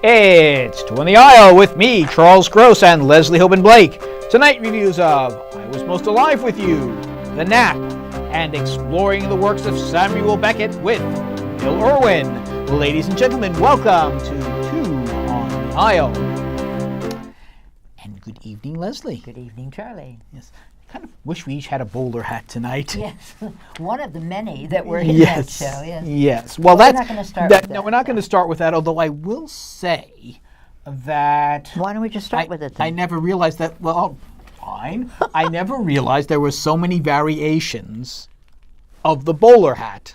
It's Two on the Aisle with me, Charles Gross, and Leslie Hoban Blake. Tonight, reviews of I Was Most Alive with You, The Nap, and exploring the works of Samuel Beckett with Bill Irwin. Ladies and gentlemen, welcome to Two on the Aisle. And good evening, Leslie. Good evening, Charlie. Yes. I kind of wish we each had a bowler hat tonight. Yes, one of the many that were in that show. Yes. Yes. Well, we're not going to start with that. No, we're not going to start with that. Although I will say that. Why don't we just start with it then? I never realized that. Well, fine. I never realized there were so many variations of the bowler hat.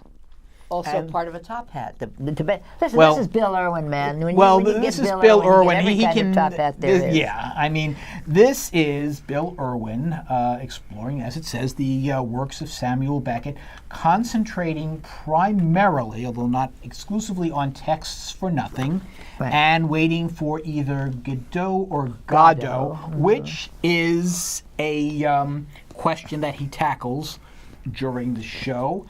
Also part of a top hat. Listen, well, this is Bill Irwin, man. This is Bill Irwin. He can top hat there is. Yeah, I mean, this is Bill Irwin exploring, as it says, the works of Samuel Beckett, concentrating primarily, although not exclusively, on texts for nothing, right, and waiting for either Godot or Godot, which is a question that he tackles during the show.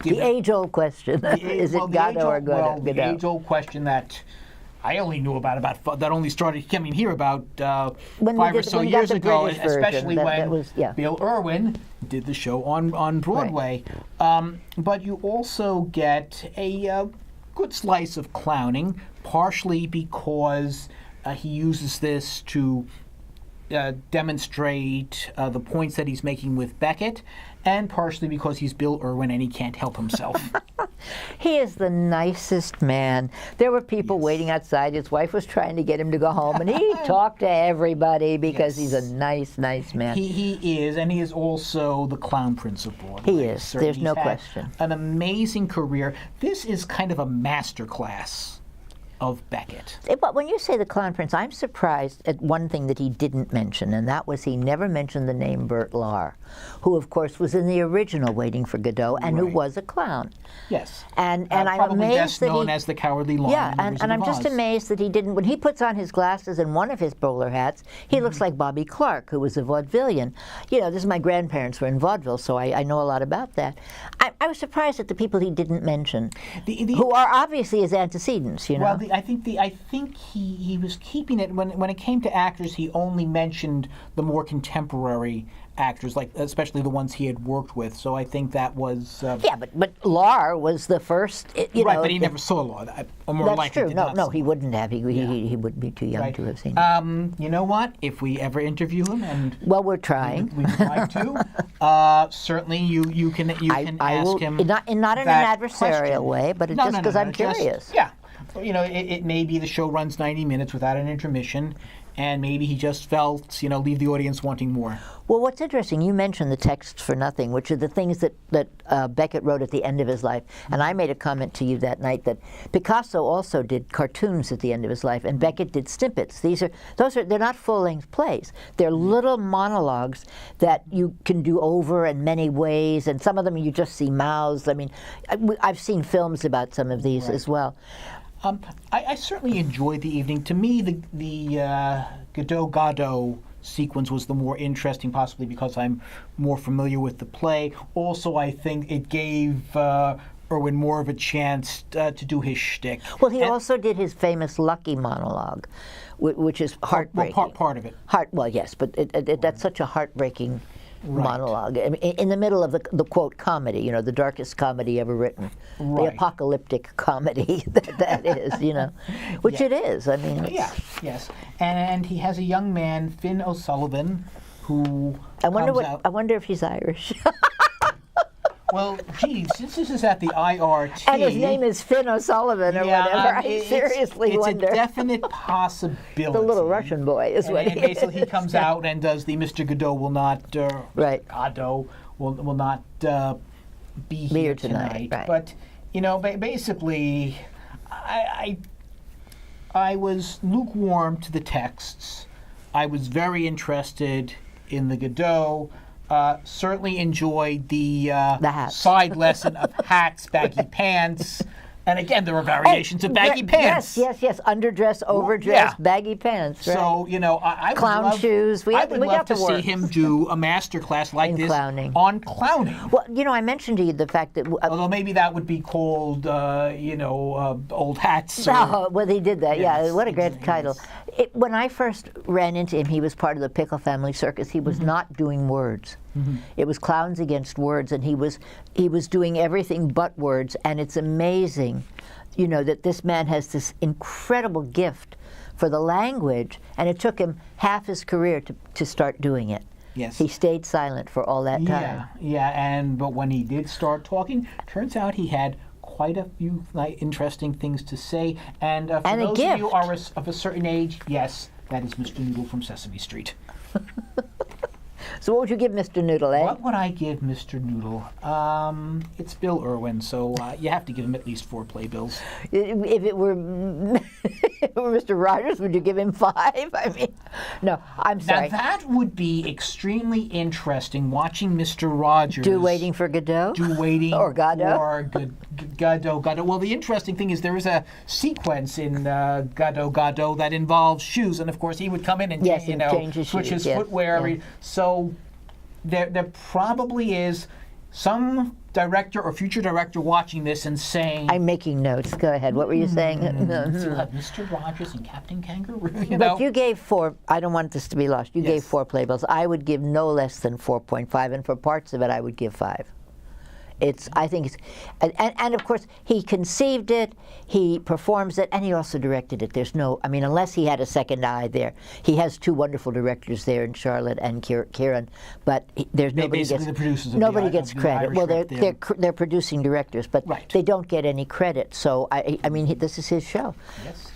The age-old question: is it Godot or Godot? Well, the age-old question that I only knew about that only started coming here about 5 or so years ago, especially when Bill Irwin did the show on Broadway. Right. But you also get a good slice of clowning, partially because he uses this to demonstrate the points that he's making with Beckett, and partially because he's Bill Irwin and he can't help himself. He is the nicest man. There were people waiting outside. His wife was trying to get him to go home, and he talked to everybody because he's a nice, nice man. He is, and he is also the clown prince of Broadway. He is. There's no question. An amazing career. This is kind of a masterclass of Beckett. But when you say the clown prince, I'm surprised at one thing that he didn't mention, and that was he never mentioned the name Bert Lahr, who of course was in the original Waiting for Godot and who was a clown. Yes. And I'm probably amazed best that known as the Cowardly Lion. Yeah, and I'm just amazed that he didn't. When he puts on his glasses and one of his bowler hats, he looks like Bobby Clark, who was a vaudevillian. You know, this is my grandparents were in vaudeville, so I know a lot about that. I was surprised at the people he didn't mention, who are obviously his antecedents. You know. Well, I think he was keeping it when it came to actors. He only mentioned the more contemporary actors, like especially the ones he had worked with. So I think that was but Lahr was the first. Right, but he never saw Lahr. That's true. No, he wouldn't have. He would be too young to have seen it. You know what? If we ever interview him, and we're trying. We'd like to. Certainly, you can ask him. Not in an adversarial way, but just because I'm curious. Yeah. You know, it may be the show runs 90 minutes without an intermission, and maybe he just felt, leave the audience wanting more. Well, what's interesting, you mentioned the texts for nothing, which are the things that Beckett wrote at the end of his life. And I made a comment to you that night that Picasso also did cartoons at the end of his life, and Beckett did snippets. They're not full-length plays. They're little monologues that you can do over in many ways, and some of them you just see mouths. I mean, I've seen films about some of these as well. I certainly enjoyed the evening. To me, the Godot sequence was the more interesting, possibly because I'm more familiar with the play. Also, I think it gave Irwin more of a chance to do his shtick. Well, he also did his famous Lucky monologue, which is heartbreaking. Well, part of it. Well, yes, but that's such a heartbreaking monologue. I mean, in the middle of the quote comedy, the darkest comedy ever written, the apocalyptic comedy that is, which it is. I mean, yes, and he has a young man, Finn O'Sullivan, who I wonder if he's Irish. Well, geez, since this is at the IRT... And his name is Finn O'Sullivan or whatever, I seriously wonder. It's a definite possibility. The little Russian boy is what he is. Basically, he comes out and does the Mr. Godot will not... Godot will not be here tonight. Right. But, basically, I was lukewarm to the texts. I was very interested in the Godot. Certainly enjoyed the hats. side lesson of hats, baggy pants, And again, there are variations of baggy pants. Yes. Underdress, overdress, baggy pants. Right? So, I would Clown love, shoes. I would love got to the see works. him do a master class like this clowning. on clowning. Well, I mentioned to you the fact that Although maybe that would be called, old hats. Oh, well, he did that. Yes, Yeah, what a great title. When I first ran into him, he was part of the Pickle Family Circus. He was not doing words. It was clowns against words, and he was doing everything but words. And it's amazing, that this man has this incredible gift for the language, and it took him half his career to start doing it. Yes. He stayed silent for all that time. But when he did start talking, turns out he had quite a few interesting things to say. And for And a those of you who gift. are of a certain age, yes, that is Mr. Noodle from Sesame Street. So what would you give Mr. Noodle, eh? What would I give Mr. Noodle? It's Bill Irwin, so you have to give him at least 4 playbills. If it were Mr. Rogers, would you give him 5? I mean, no, I'm sorry. Now that would be extremely interesting, watching Mr. Rogers Do Waiting for Godot? do Waiting Or Godot? for Godot. Well, the interesting thing is there is a sequence in Godot that involves shoes, and of course he would come in and Yes, and change his switch shoes, his yes, footwear. yeah. So there probably is some director or future director watching this and saying, I'm making notes. Go ahead. What were you saying? "You'll have Mr. Rogers and Captain Kangaroo." But you gave 4. I don't want this to be lost. You gave 4 playbills. I would give no less than 4.5, and for parts of it, I would give 5. I think it's, and of course, he conceived it, he performs it, and he also directed it. There's no, unless he had a second eye there. He has 2 wonderful directors there in Charlotte and Kieran, but there's nobody basically gets the producers of nobody the, gets of the credit. Irish Well, rep they're producing directors, but they don't get any credit. So this is his show. Yes.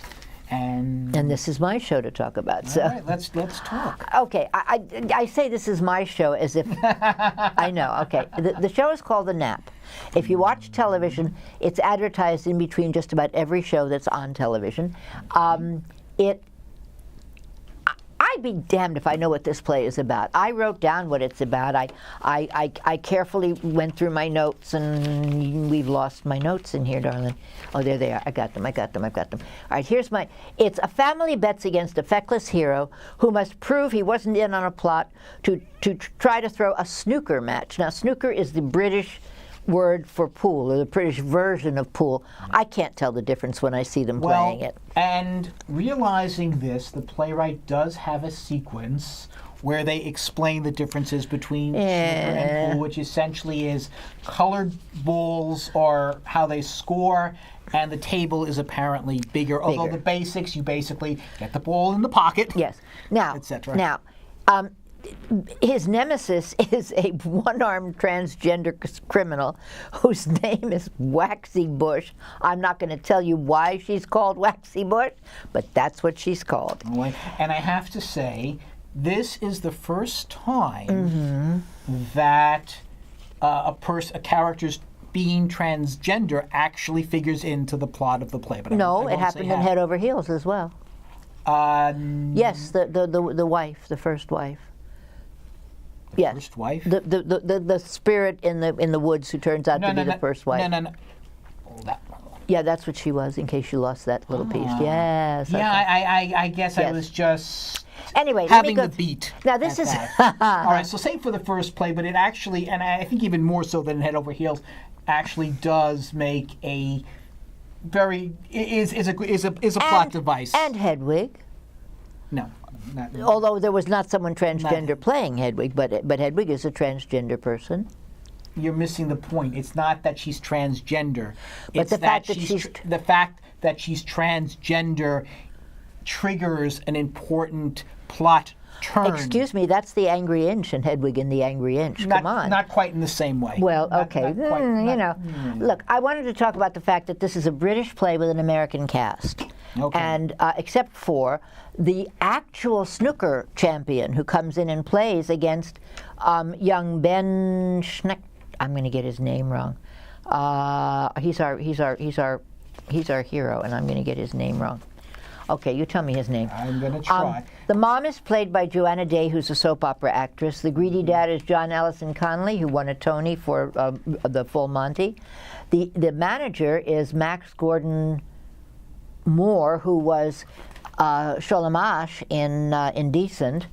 And this is my show to talk about. So. all right, let's talk. Okay, I say this is my show as if I know. Okay, the show is called The Nap. If you watch television, it's advertised in between just about every show that's on television. I'd be damned if I know what this play is about. I wrote down what it's about. I carefully went through my notes, and we've lost my notes in here, darling. Oh, there they are. I got them. All right, here's my... It's a family bets against a feckless hero who must prove he wasn't in on a plot to try to throw a snooker match. Now, snooker is the British word for pool, or the British version of pool. I can't tell the difference when I see them playing it. And realizing this, the playwright does have a sequence where they explain the differences between snooker and pool, which essentially is colored balls or how they score, and the table is apparently bigger. Although the basics, you basically get the ball in the pocket. Yes. Now, etc. Now, his nemesis is a one-armed transgender criminal whose name is Waxy Bush. I'm not going to tell you why she's called Waxy Bush, but that's what she's called. And I have to say, this is the first time that a character's being transgender actually figures into the plot of the play. But no, it happened in Head Over Heels as well. Yes, the wife, the first wife. Yes. First wife? The spirit in the woods who turns out to be the first wife. No. Oh, that one. Yeah, that's what she was, in case you lost that little piece. Yes. Yeah, okay. I guess I was just anyway, having the beat. Now this is all right. So same for the first play, but it actually, and I think even more so than Head Over Heels, actually does make a very is a plot device. And Hedwig. No. Although there was not someone transgender playing Hedwig, but Hedwig is a transgender person. You're missing the point. It's not that she's transgender. But it's the fact that the fact that she's transgender triggers an important plot turn. Excuse me, that's the Angry Inch and Hedwig and the Angry Inch. Come on. Not quite in the same way. Well, okay. Look, I wanted to talk about the fact that this is a British play with an American cast. Okay. And except for the actual snooker champion who comes in and plays against young Ben Schneck. I'm going to get his name wrong. He's our hero, and I'm going to get his name wrong. Okay, you tell me his name. I'm going to try. The mom is played by Joanna Day, who's a soap opera actress. The greedy dad is John Allison Connolly, who won a Tony for the Full Monty. The manager is Max Gordon Moore, who was Sholamash in Indecent.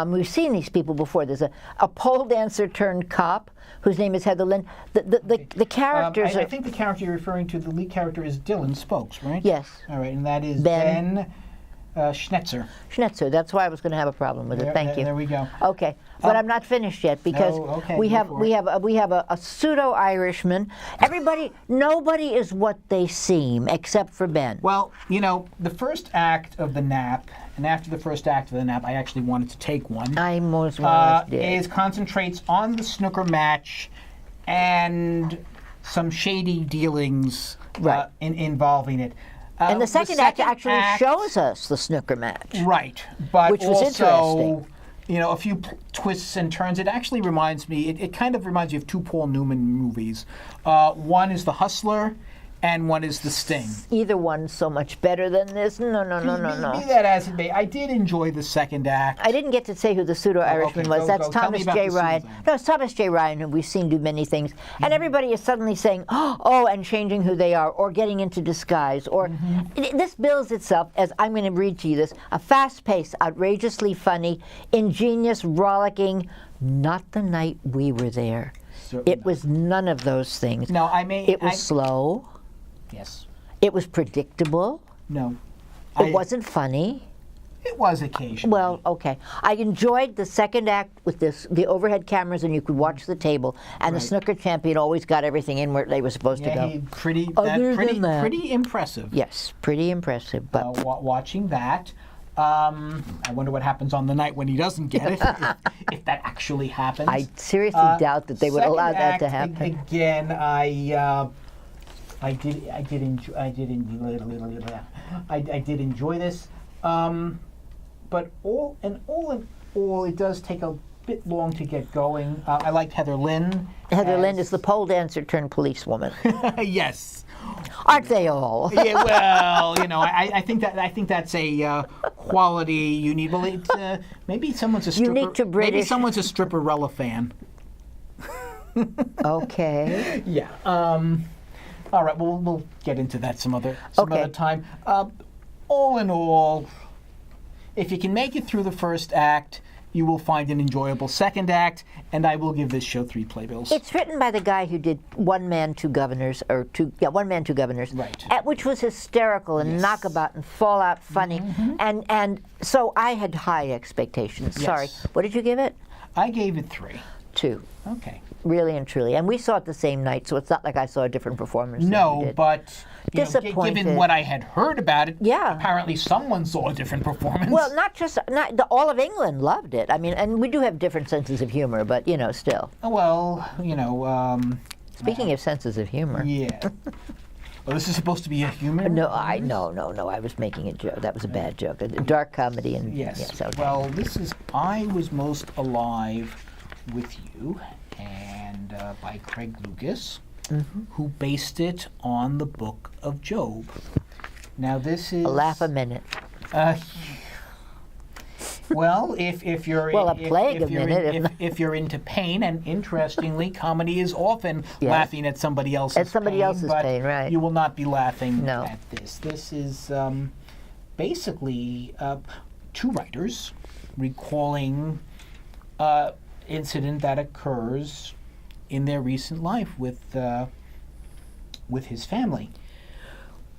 We've seen these people before. There's a pole dancer turned cop whose name is Heather Lynn. The characters I think the character you're referring to, the lead character, is Dylan Spokes, right? Yes. All right, and that is Ben Schnetzer. Schnetzer. That's why I was going to have a problem with it. Thank you. There we go. Okay, but I'm not finished yet because we have a pseudo Irishman. Nobody is what they seem except for Ben. Well, the first act of the nap, and after the first act of the nap, I actually wanted to take one. I most did. Is concentrates on the snooker match and some shady dealings involving it. And the second act actually shows us the snooker match. Right, but which was also, interesting. A few twists and turns. It actually reminds me, it kind of reminds me of two Paul Newman movies. One is The Hustler, and one is The Sting. Either one's so much better than this. No. Be that as it may, I did enjoy the second act. I didn't get to say who the pseudo-Irishman was. That's Thomas J. Ryan. No, it's Thomas J. Ryan, who we've seen do many things. Mm-hmm. And everybody is suddenly saying, oh, and changing who they are, or getting into disguise. Or this bills itself, as I'm going to read to you this, a fast-paced, outrageously funny, ingenious, rollicking, not the night we were there. It was none of those things. No, it was slow. Yes. It was predictable. No. It wasn't funny. It was occasionally. Well, okay. I enjoyed the second act with the overhead cameras, and you could watch the table. And the snooker champion always got everything in where they were supposed to go. Pretty impressive. Yes, pretty impressive. But watching that, I wonder what happens on the night when he doesn't get it, if that actually happens. I seriously doubt that they would allow that to happen. Again, I did enjoy this, but all in all, it does take a bit long to get going. I liked Heather Lynn. Heather Lynn is the pole dancer turned policewoman. Yes. Aren't they all? Yeah. Well, I think that's a quality you need. Well, maybe someone's a stripper. Unique to British. Maybe someone's a Stripperella fan. Okay. Yeah. All right, well, we'll get into that some other time. All in all, if you can make it through the first act, you will find an enjoyable second act, and I will give this show 3 playbills. It's written by the guy who did One Man, Two Governors, One Man, Two Governors, right? Which was hysterical and knockabout and fallout funny, and so I had high expectations. Yes. Sorry, what did you give it? I gave it 3. 2. Okay. Really and truly. And we saw it the same night, so it's not like I saw a different performance. No, but disappointed. Given what I had heard about it, yeah, apparently someone saw a different performance. Well, all of England loved it. I mean, and we do have different senses of humor, but still. Well, Speaking of senses of humor. Yeah. Well, this is supposed to be a humor? No, I was making a joke. That was a bad joke. A dark comedy. And yes. Okay. Well, this is I Was Most Alive with You, and by Craig Lucas, who based it on the Book of Job. Now this is a laugh a minute. Well, if you're if you're into pain, and interestingly, comedy is often laughing at somebody else's pain, right? You will not be laughing at this. This is basically 2 writers recalling incident that occurs in their recent life with his family.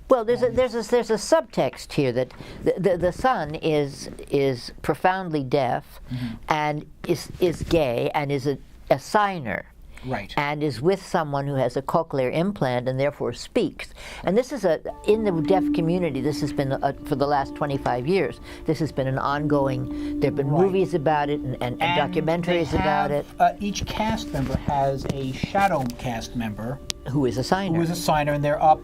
Well, there's a subtext here that the son is profoundly deaf, and is gay, and is a signer. Right. And is with someone who has a cochlear implant and therefore speaks. And this is in the deaf community, this has been, for the last 25 years, this has been an ongoing, there have been movies about it and documentaries about it. Each cast member has a shadow cast member. Who is a signer. And they're up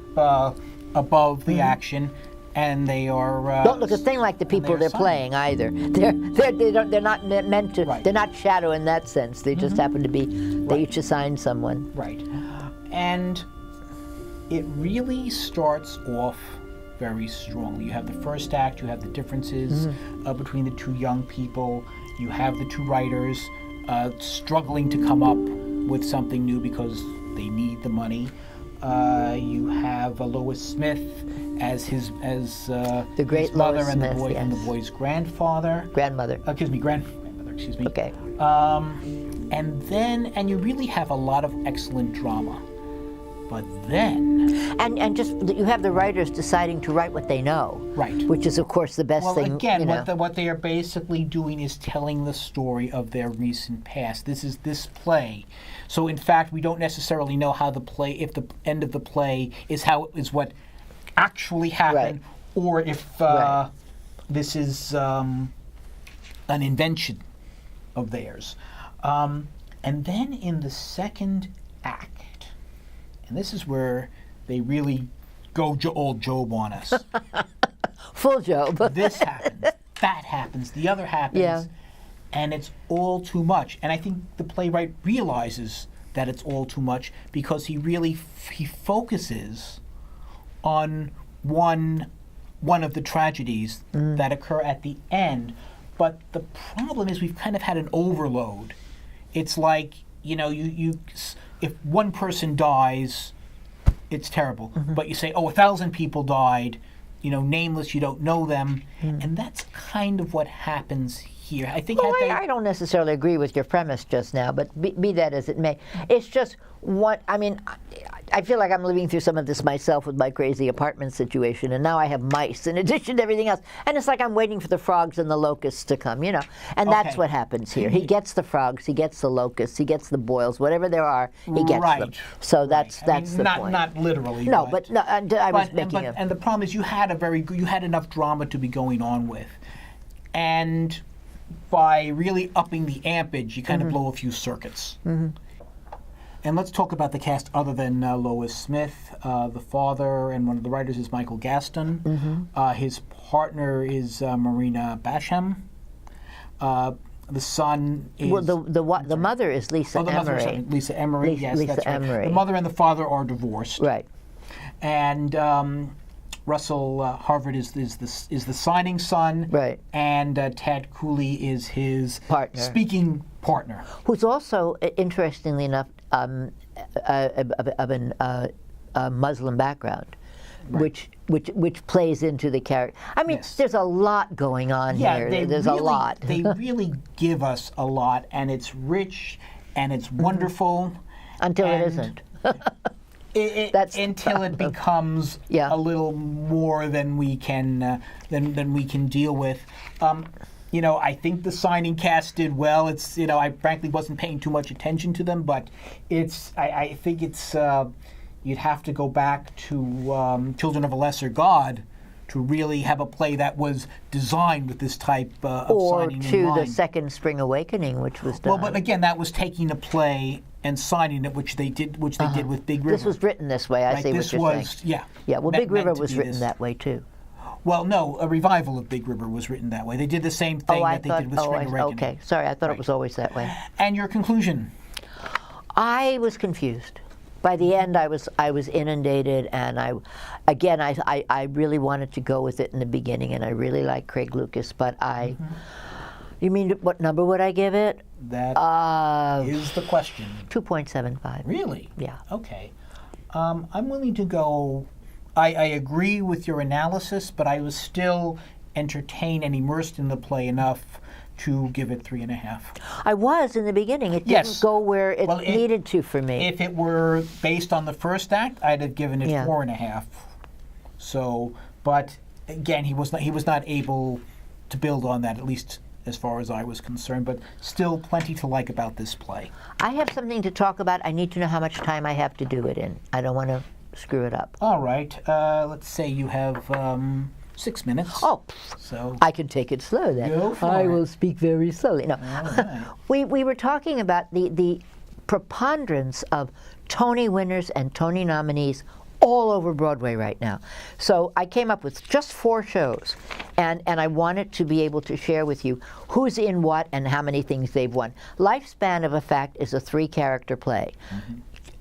above the action. And they are. Don't look a thing like the people they're playing either. They're not meant to. Right. They're not shadow in that sense. They just happen to be. They each assign someone. Right, and it really starts off very strongly. You have the first act, you have the differences between the two young people, you have the two writers struggling to come up with something new because they need the money. You have Lois Smith as the great his mother Lois and Smith, the boy yes. and the boy's grandfather. Grandmother. Grandmother. Excuse me. Okay. And you really have a lot of excellent drama. But then, And just you have the writers deciding to write what they know, right? which is of course the best Well, thing. again, you know. what they are basically doing is telling the story of their recent past. This is this play. So in fact, we don't necessarily know how the play, if the end of the play is what actually happened, or if this is an invention of theirs. And then in the second act, and this is where they really go old Job on us. Full Job. This happens, that happens, the other happens, Yeah. and it's all too much. And I think the playwright realizes that it's all too much because he focuses on one of the tragedies that occur at the end. But the problem is we've kind of had an overload. It's like, if one person dies, it's terrible. But you say, 1,000 people died, nameless, you don't know them. And that's kind of what happens here. I think I don't necessarily agree with your premise just now, but be that as it may. It's just I feel like I'm living through some of this myself with my crazy apartment situation, and now I have mice in addition to everything else. And it's like I'm waiting for the frogs and the locusts to come, And that's what happens here. He gets the frogs, he gets the locusts, he gets the boils, whatever there are, he gets them. So that's the point. Not literally. No, but I was making and the problem is you had enough drama to be going on with, and by really upping the ampage, you kind of blow a few circuits. And let's talk about the cast other than Lois Smith. The father and one of the writers is Michael Gaston. His partner is Marina Basham. The son is... Well, the mother is Lisa the Emery. Mother, Lisa Emery, yes, Lisa that's right. Emery. The mother and the father are divorced. Right. And Russell Harvard is the signing son. Right. And Tad Cooley is his speaking partner. Who's also, interestingly enough, of a Muslim background, which plays into the character. I mean, there's a lot going on here. There's a lot. They really give us a lot, and it's rich, and it's wonderful. Until it isn't. Until it becomes a little more than we can deal with. I think the signing cast did well. It's I frankly wasn't paying too much attention to them, but I think it's you'd have to go back to Children of a Lesser God to really have a play that was designed with this type of signing in mind. Or to the Second Spring Awakening, which was done. Well, but again, that was taking a play and signing it, which they did with Big River. This was written this way. I see what you're saying. Yeah. Well, Big River was written that way too. Well, no, a revival of Big River was written that way. They did the same thing that they did with Spring Awakening. Okay, sorry, I thought it was always that way. And your conclusion? I was confused. By the end, I was inundated, and I really wanted to go with it in the beginning, and I really like Craig Lucas, but you mean what number would I give it? That is the question. 2.75. Really? Yeah. Okay. I'm willing to go. I agree with your analysis, but I was still entertained and immersed in the play enough to give it 3.5. I was in the beginning. It didn't go where it needed to for me. If it were based on the first act, I'd have given it 4.5. So, but again, he was not able to build on that, at least as far as I was concerned. But still, plenty to like about this play. I have something to talk about. I need to know how much time I have to do it in. I don't want to screw it up. All right. Let's say you have 6 minutes. Oh, so I can take it slow then. Go for I it. will speak very slowly. No, All right. we were talking about the preponderance of Tony winners and Tony nominees all over Broadway right now. So I came up with just 4 shows, and I wanted to be able to share with you who's in what and how many things they've won. Lifespan of a Fact is a 3-character play.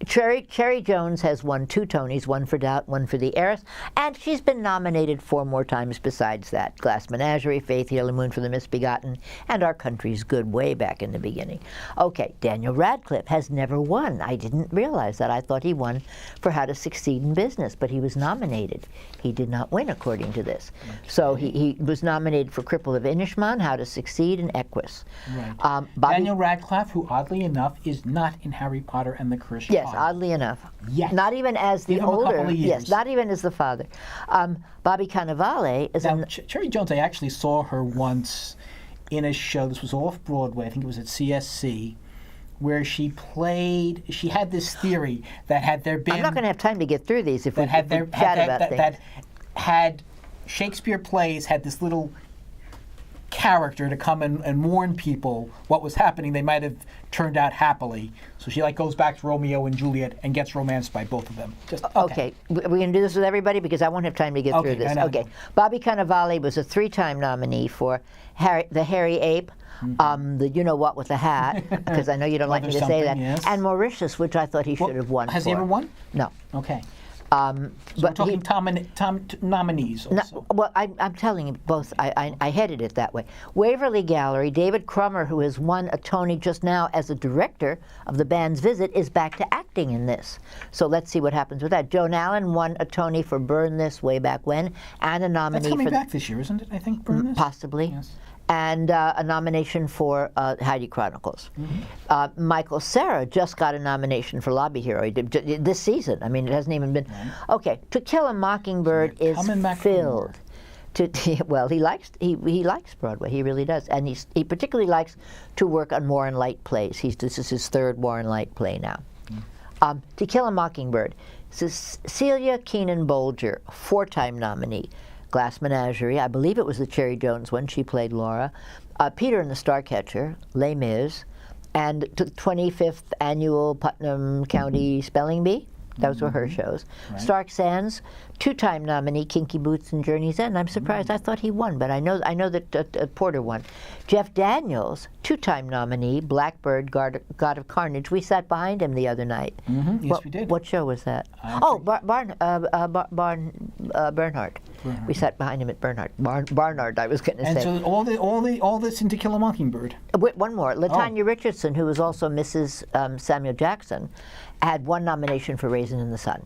Cherry Jones has won 2 Tonys, one for Doubt, one for The Heiress, and she's been nominated 4 more times besides that. Glass Menagerie, Faith, Yellow Moon for the Misbegotten, and Our Country's Good way back in the beginning. Okay, Daniel Radcliffe has never won. I didn't realize that. I thought he won for How to Succeed in Business, but he was nominated. He did not win, according to this. So he was nominated for Cripple of Inishmaan, How to Succeed, and Equus. Right. Daniel Radcliffe, who oddly enough is not in Harry Potter and the Cursed Yes, Child. oddly enough. Yes. Not even as the Give him a older. couple of years. Yes, not even as the father. Bobby Cannavale is Now, Cherry Jones, I actually saw her once in a show. This was off Broadway. I think it was at CSC, where she had this theory that had there been... I'm not going to have time to get through these if we chat about things. That had Shakespeare plays had this little character to come and warn people what was happening. They might have turned out happily. So she goes back to Romeo and Juliet and gets romanced by both of them. Just Okay, we're going to do this with everybody because I won't have time to get through this. Okay, Bobby Cannavale was a 3-time nominee for the Hairy Ape, the You Know What with the Hat, because I know you don't like me to say that, yes. and Mauritius, which I thought he should have won. Has he ever won? No. Okay. So we're talking nominees also. Well, I'm telling you both. I headed it that way. Waverly Gallery, David Crummer, who has won a Tony just now as a director of The Band's Visit, is back to acting in this. So let's see what happens with that. Joan Allen won a Tony for Burn This way back when, and a nominee That's coming back this year, isn't it? I think Burn This? Possibly. Yes. And a nomination for Heidi Chronicles. Michael Cera just got a nomination for Lobby Hero this season. I mean, it hasn't even been. Right. Okay, To Kill a Mockingbird is filled. Well, he likes Broadway. He really does, and he particularly likes to work on Warren Light plays. This is his 3rd Warren Light play now. To Kill a Mockingbird. Cecilia Keenan Bolger, 4-time nominee. Glass Menagerie, I believe it was the Cherry Jones one, she played Laura. Peter and the Starcatcher, Les Mis, and the 25th Annual Putnam County Spelling Bee. Those were her shows. Right. Stark Sands, 2-time nominee, Kinky Boots and Journey's End. I'm surprised. I thought he won, but I know that Porter won. Jeff Daniels, 2-time nominee, Blackbird, God of Carnage. We sat behind him the other night. Yes, we did. What show was that? Bernhardt. We sat behind him at Barnard, I was going to say. And so all this in To Kill a Mockingbird. One more. LaTanya Richardson, who was also Mrs. Samuel Jackson, had 1 nomination for Raisin in the Sun.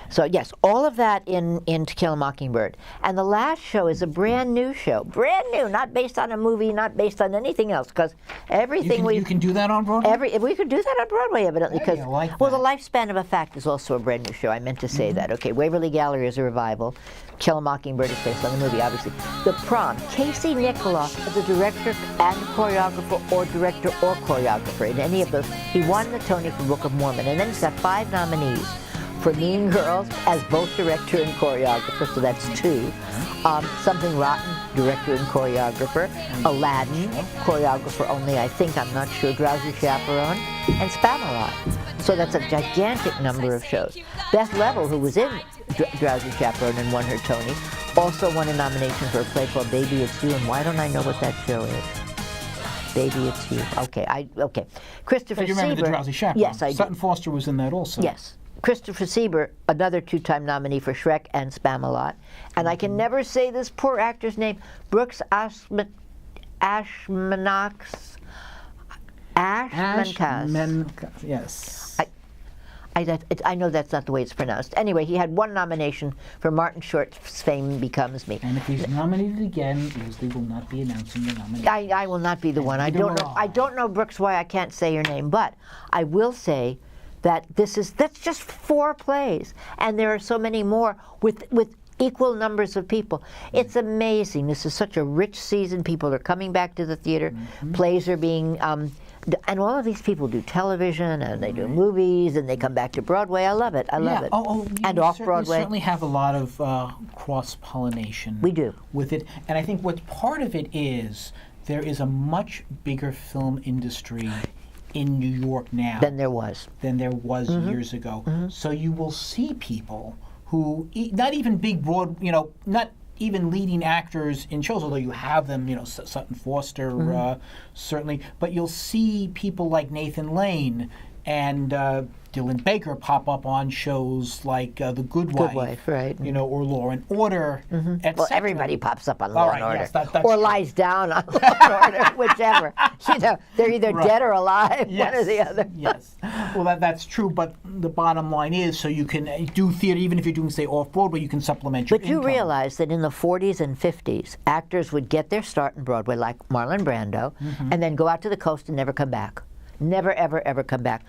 So yes, all of that in To Kill a Mockingbird. And the last show is a brand new show. Brand new, not based on a movie, not based on anything else, because everything you can do that on Broadway? we could do that on Broadway, evidently. Because like The Lifespan of a Fact is also a brand new show. I meant to say that. Okay, Waverly Gallery is a revival. Kill a Mockingbird is based on the movie, obviously. The Prom, Casey Nicholaw is a director and choreographer, or director or choreographer in any of those. He won the Tony for Book of Mormon, and then he's got 5 nominees for Mean Girls as both director and choreographer, so that's 2. Something Rotten, director and choreographer. Aladdin, choreographer only, I think, I'm not sure. Drowsy Chaperone, and Spamalot. So that's a gigantic number of shows. Beth Level, who was in Drowsy Chaperone and won her Tony, also won a nomination for a play called Baby It's You, and why don't I know what that show is? Baby It's You. Okay. Christopher Sieber. You remember the Drowsy Chaperone? Yes, I do. Sutton Foster was in that also. Yes. Christopher Sieber, another 2-time nominee for Shrek and Spamalot. And I can never say this poor actor's name, Brooks Ashmanskas. Yes. I know that's not the way it's pronounced. Anyway, he had 1 nomination for Martin Short's Fame Becomes Me. And if he's nominated again, Leslie will not be announcing the nomination. I will not be the one. I don't know, Brooks, why I can't say your name, but I will say that that's just 4 plays, and there are so many more with equal numbers of people. It's amazing. This is such a rich season. People are coming back to the theater. Plays are being, and all of these people do television, and they do movies, and they come back to Broadway. I love it. I love it. And off-Broadway. We certainly have a lot of cross-pollination. We do. With it. And I think what part of it is, there is a much bigger film industry in New York now than there was years ago. So you will see people who, not even big not even leading actors in shows, although you have them, Sutton Foster certainly, but you'll see people like Nathan Lane and Dylan Baker pop up on shows like The Good Wife, right. Or Law and Order, etc. Well, everybody pops up on All Law right, and Order, yes, that's or true. lies down on Law and Order, whichever. They're either dead or alive, one or the other. Yes. Well, that's true, but the bottom line is, so you can do theater, even if you're doing, say, off-Broadway, you can supplement your But you income. realize that in the 40s and 50s, actors would get their start in Broadway, like Marlon Brando, and then go out to the coast and never come back. Never, ever, ever come back.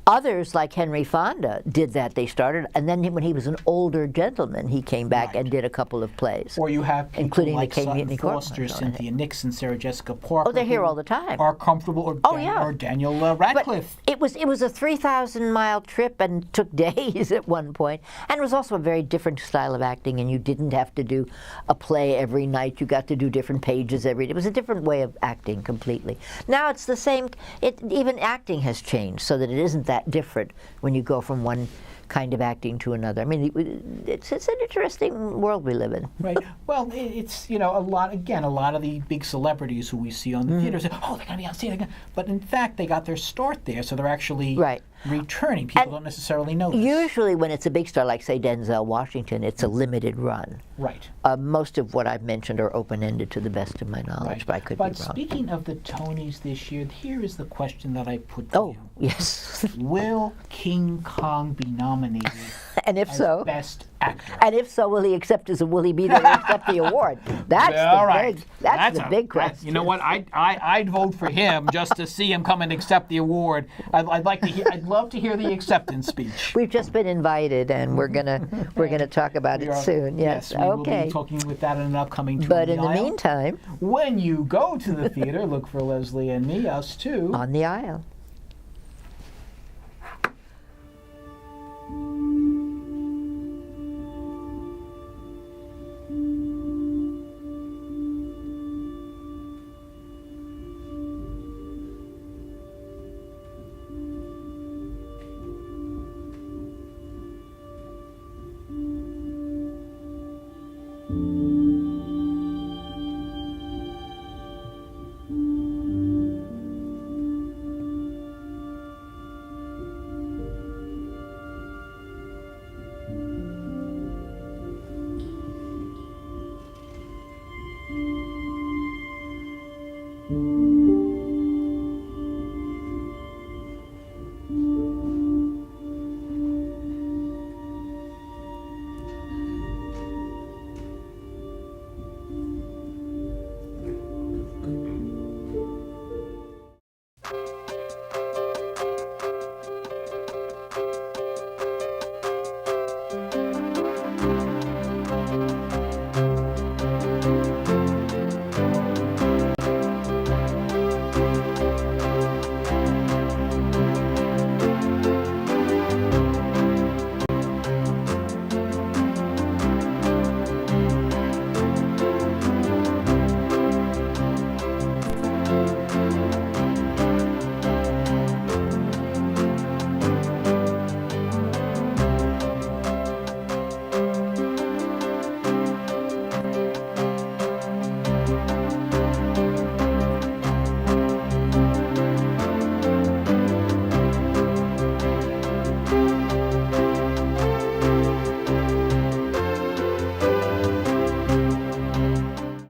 Others, like Henry Fonda, did that. They started, and then when he was an older gentleman, he came back and did a couple of plays. Or you have people including like the Kate Sutton Mutiny Court Foster, ones, Cynthia Nixon, Sarah Jessica Parker. Oh, they're here who all the time. Are comfortable, or, or Daniel But Radcliffe. it was a 3,000-mile trip and took days at one point. And it was also a very different style of acting, and you didn't have to do a play every night. You got to do different pages every day. It was a different way of acting completely. Now it's the same. Even acting has changed so that it isn't that different when you go from one kind of acting to another. I mean, it's an interesting world we live in. Right. Well, it's, a lot of the big celebrities who we see on the theater say, oh, they're going to be on stage. But in fact, they got their start there, so they're actually returning. People don't necessarily know this. Usually when it's a big star, like, say, Denzel Washington, it's a limited run. Right. Most of what I've mentioned are open-ended to the best of my knowledge, but I could be wrong. But speaking of the Tonys this year, here is the question that I put to you. Yes. Will King Kong be nominated And if as so, Best Actor? and if so, will he be there to accept the award? That's the big question. You know what? I'd vote for him just to see him come and accept the award. I'd love to hear the acceptance speech. We've just been invited, and we're gonna talk about it soon. Yes. We will be talking with that in an upcoming tour. But in the meantime, when you go to the theater, look for Leslie and me, us too, on the aisle.